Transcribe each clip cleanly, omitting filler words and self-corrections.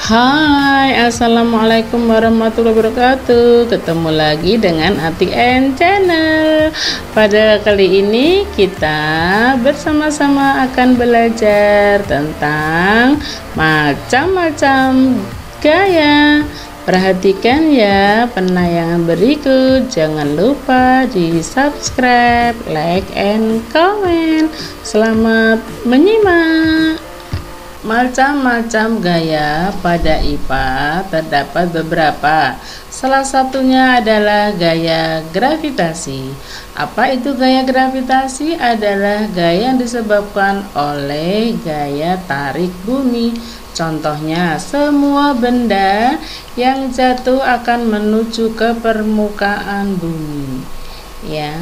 Hai, assalamualaikum warahmatullahi wabarakatuh. Ketemu lagi dengan Ati N Channel. Pada kali ini kita bersama-sama akan belajar tentang macam-macam gaya. Perhatikan ya penayangan berikut. Jangan lupa di subscribe, like, and comment. Selamat menyimak. Macam-macam gaya pada IPA terdapat beberapa. Salah satunya adalah gaya gravitasi. Apa itu gaya gravitasi? Adalah gaya yang disebabkan oleh gaya tarik bumi. Contohnya, semua benda yang jatuh akan menuju ke permukaan bumi. Ya.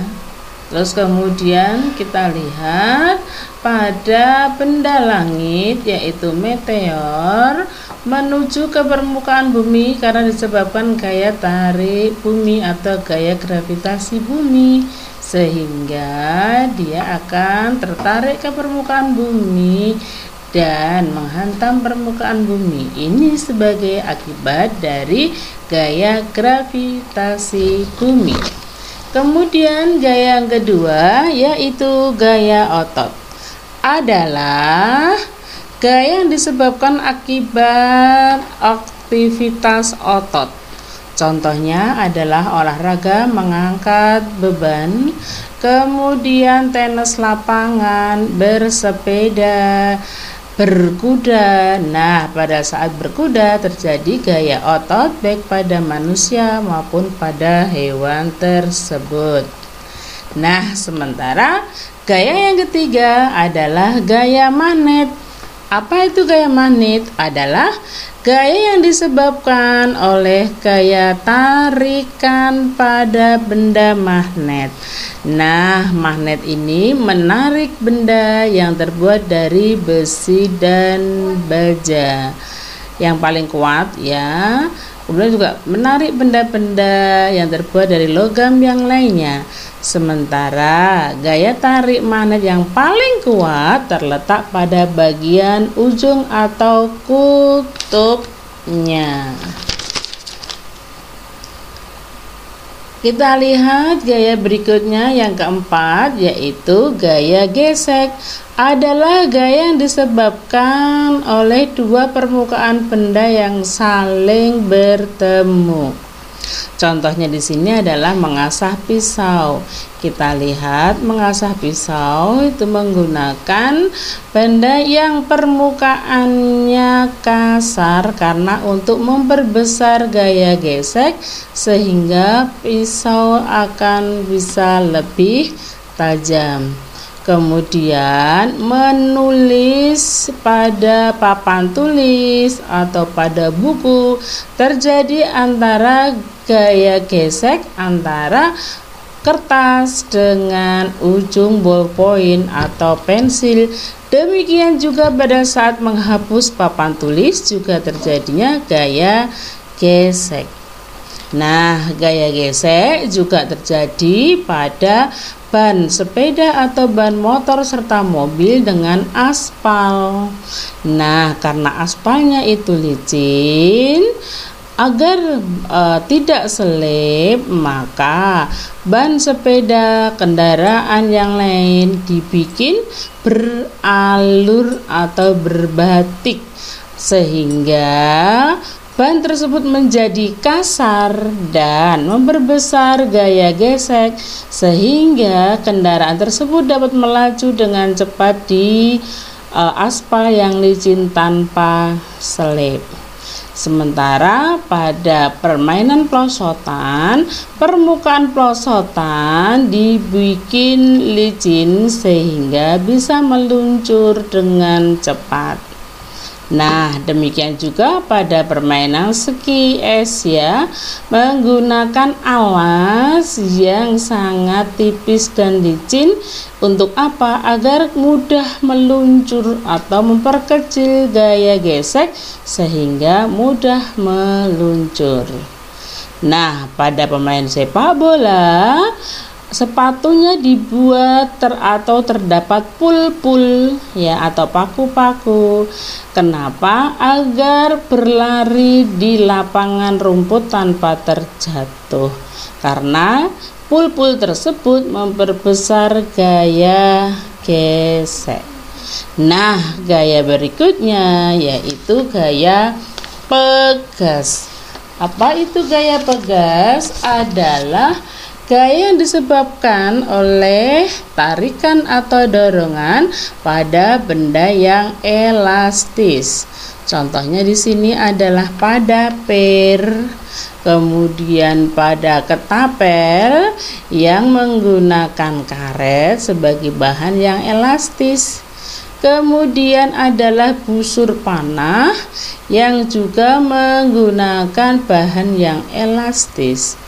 Terus kemudian kita lihat pada benda langit yaitu meteor menuju ke permukaan bumi karena disebabkan gaya tarik bumi atau gaya gravitasi bumi, sehingga dia akan tertarik ke permukaan bumi dan menghantam permukaan bumi. Ini sebagai akibat dari gaya gravitasi bumi. Kemudian gaya yang kedua yaitu gaya otot. Adalah gaya yang disebabkan akibat aktivitas otot. Contohnya adalah olahraga mengangkat beban, kemudian tenis lapangan, bersepeda, berkuda. Nah, pada saat berkuda terjadi gaya otot baik pada manusia maupun pada hewan tersebut. Nah, sementara gaya yang ketiga adalah gaya magnet. Apa itu gaya magnet? Adalah gaya yang disebabkan oleh gaya tarikan pada benda magnet. Nah, magnet ini menarik benda yang terbuat dari besi dan baja yang paling kuat ya. Kemudian juga menarik benda-benda yang terbuat dari logam yang lainnya. Sementara gaya tarik magnet yang paling kuat terletak pada bagian ujung atau kutubnya. Kita lihat gaya berikutnya yang keempat yaitu gaya gesek. Adalah gaya yang disebabkan oleh dua permukaan benda yang saling bertemu. Contohnya di sini adalah mengasah pisau. Kita lihat mengasah pisau itu menggunakan benda yang permukaannya kasar karena untuk memperbesar gaya gesek sehingga pisau akan bisa lebih tajam. Kemudian menulis pada papan tulis atau pada buku terjadi antara gaya gesek antara kertas dengan ujung ballpoint atau pensil. Demikian juga pada saat menghapus papan tulis juga terjadinya gaya gesek. Nah, gaya gesek juga terjadi pada ban sepeda atau ban motor serta mobil dengan aspal. Nah, karena aspalnya itu licin, agar tidak selip, maka ban sepeda kendaraan yang lain dibikin beralur atau berbatik sehingga ban tersebut menjadi kasar dan memperbesar gaya gesek sehingga kendaraan tersebut dapat melaju dengan cepat di aspal yang licin tanpa selip. Sementara pada permainan pelosotan, permukaan pelosotan dibikin licin sehingga bisa meluncur dengan cepat. Nah, demikian juga pada permainan ski es ya, menggunakan alas yang sangat tipis dan licin. Untuk apa? Agar mudah meluncur atau memperkecil gaya gesek sehingga mudah meluncur. Nah, pada pemain sepak bola sepatunya dibuat atau terdapat pul-pul ya atau paku-paku. Kenapa? Agar berlari di lapangan rumput tanpa terjatuh. Karena pul-pul tersebut memperbesar gaya gesek. Nah, gaya berikutnya yaitu gaya pegas. Apa itu gaya pegas? Adalah gaya yang disebabkan oleh tarikan atau dorongan pada benda yang elastis. Contohnya di sini adalah pada pir, kemudian pada ketapel yang menggunakan karet sebagai bahan yang elastis. Kemudian adalah busur panah yang juga menggunakan bahan yang elastis.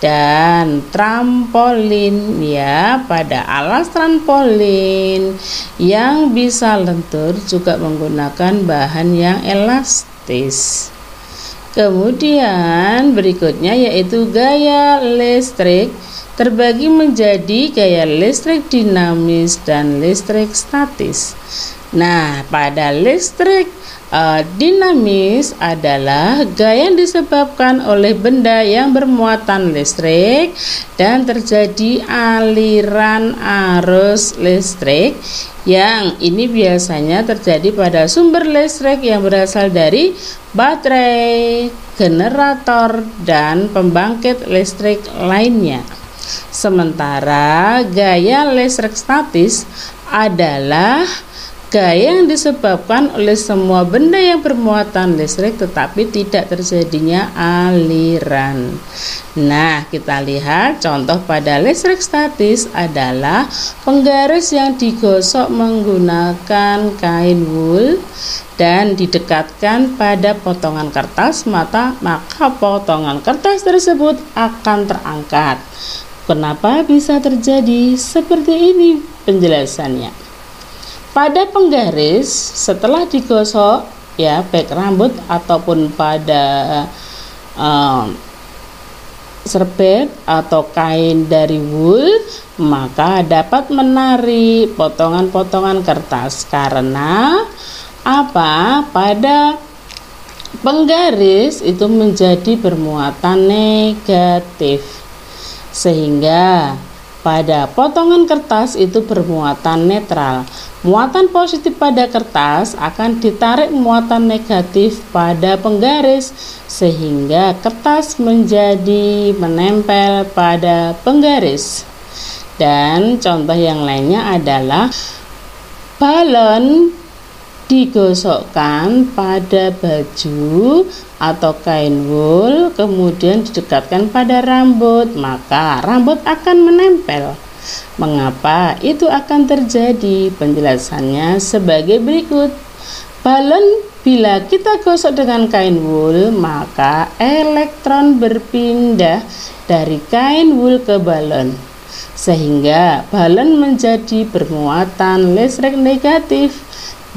Dan trampolin ya, pada alas trampolin yang bisa lentur juga menggunakan bahan yang elastis. Kemudian berikutnya yaitu gaya listrik, terbagi menjadi gaya listrik dinamis dan listrik statis. Nah, pada listrik dinamis adalah gaya yang disebabkan oleh benda yang bermuatan listrik dan terjadi aliran arus listrik yang ini biasanya terjadi pada sumber listrik yang berasal dari baterai, generator, dan pembangkit listrik lainnya. Sementara gaya listrik statis adalah gaya yang disebabkan oleh semua benda yang bermuatan listrik tetapi tidak terjadinya aliran. Nah, kita lihat contoh pada listrik statis adalah penggaris yang digosok menggunakan kain wool dan didekatkan pada potongan kertas, maka potongan kertas tersebut akan terangkat. Kenapa bisa terjadi seperti ini? Penjelasannya. Pada penggaris setelah digosok ya, baik rambut ataupun pada serbet atau kain dari wool, maka dapat menarik potongan-potongan kertas. Karena apa? Pada penggaris itu menjadi bermuatan negatif, sehingga pada potongan kertas itu bermuatan netral. Muatan positif pada kertas akan ditarik muatan negatif pada penggaris, sehingga kertas menjadi menempel pada penggaris. Dan contoh yang lainnya adalah balon digosokkan pada baju atau kain wool, kemudian didekatkan pada rambut, maka rambut akan menempel. Mengapa itu akan terjadi? Penjelasannya sebagai berikut. Balon bila kita gosok dengan kain wool, maka elektron berpindah dari kain wool ke balon, sehingga balon menjadi bermuatan listrik negatif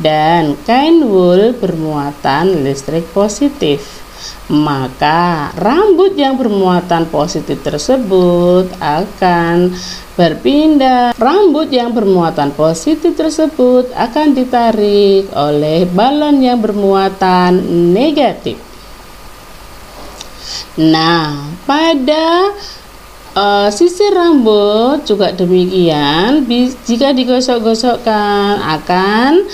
dan kain wool bermuatan listrik positif. Maka rambut yang bermuatan positif tersebut akan berpindah. Rambut yang bermuatan positif tersebut akan ditarik oleh balon yang bermuatan negatif. Nah, pada sisir rambut juga demikian. Jika digosok-gosokkan akan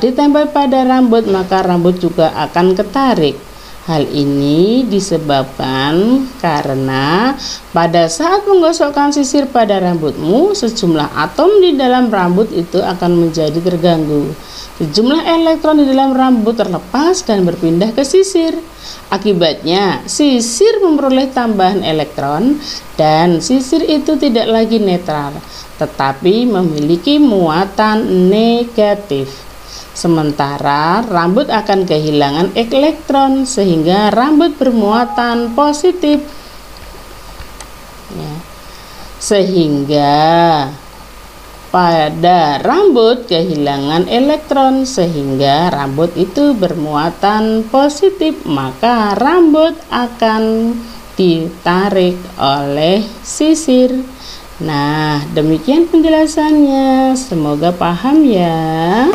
ditempel pada rambut, maka rambut juga akan ketarik. Hal ini disebabkan karena pada saat menggosokkan sisir pada rambutmu, sejumlah atom di dalam rambut itu akan menjadi terganggu. Sejumlah elektron di dalam rambut terlepas dan berpindah ke sisir. Akibatnya, sisir memperoleh tambahan elektron dan sisir itu tidak lagi netral, tetapi memiliki muatan negatif. Sementara rambut akan kehilangan elektron sehingga rambut bermuatan positif. Ya. Sehingga pada rambut kehilangan elektron sehingga rambut itu bermuatan positif, maka rambut akan ditarik oleh sisir Nah, demikian penjelasannya. Semoga paham ya.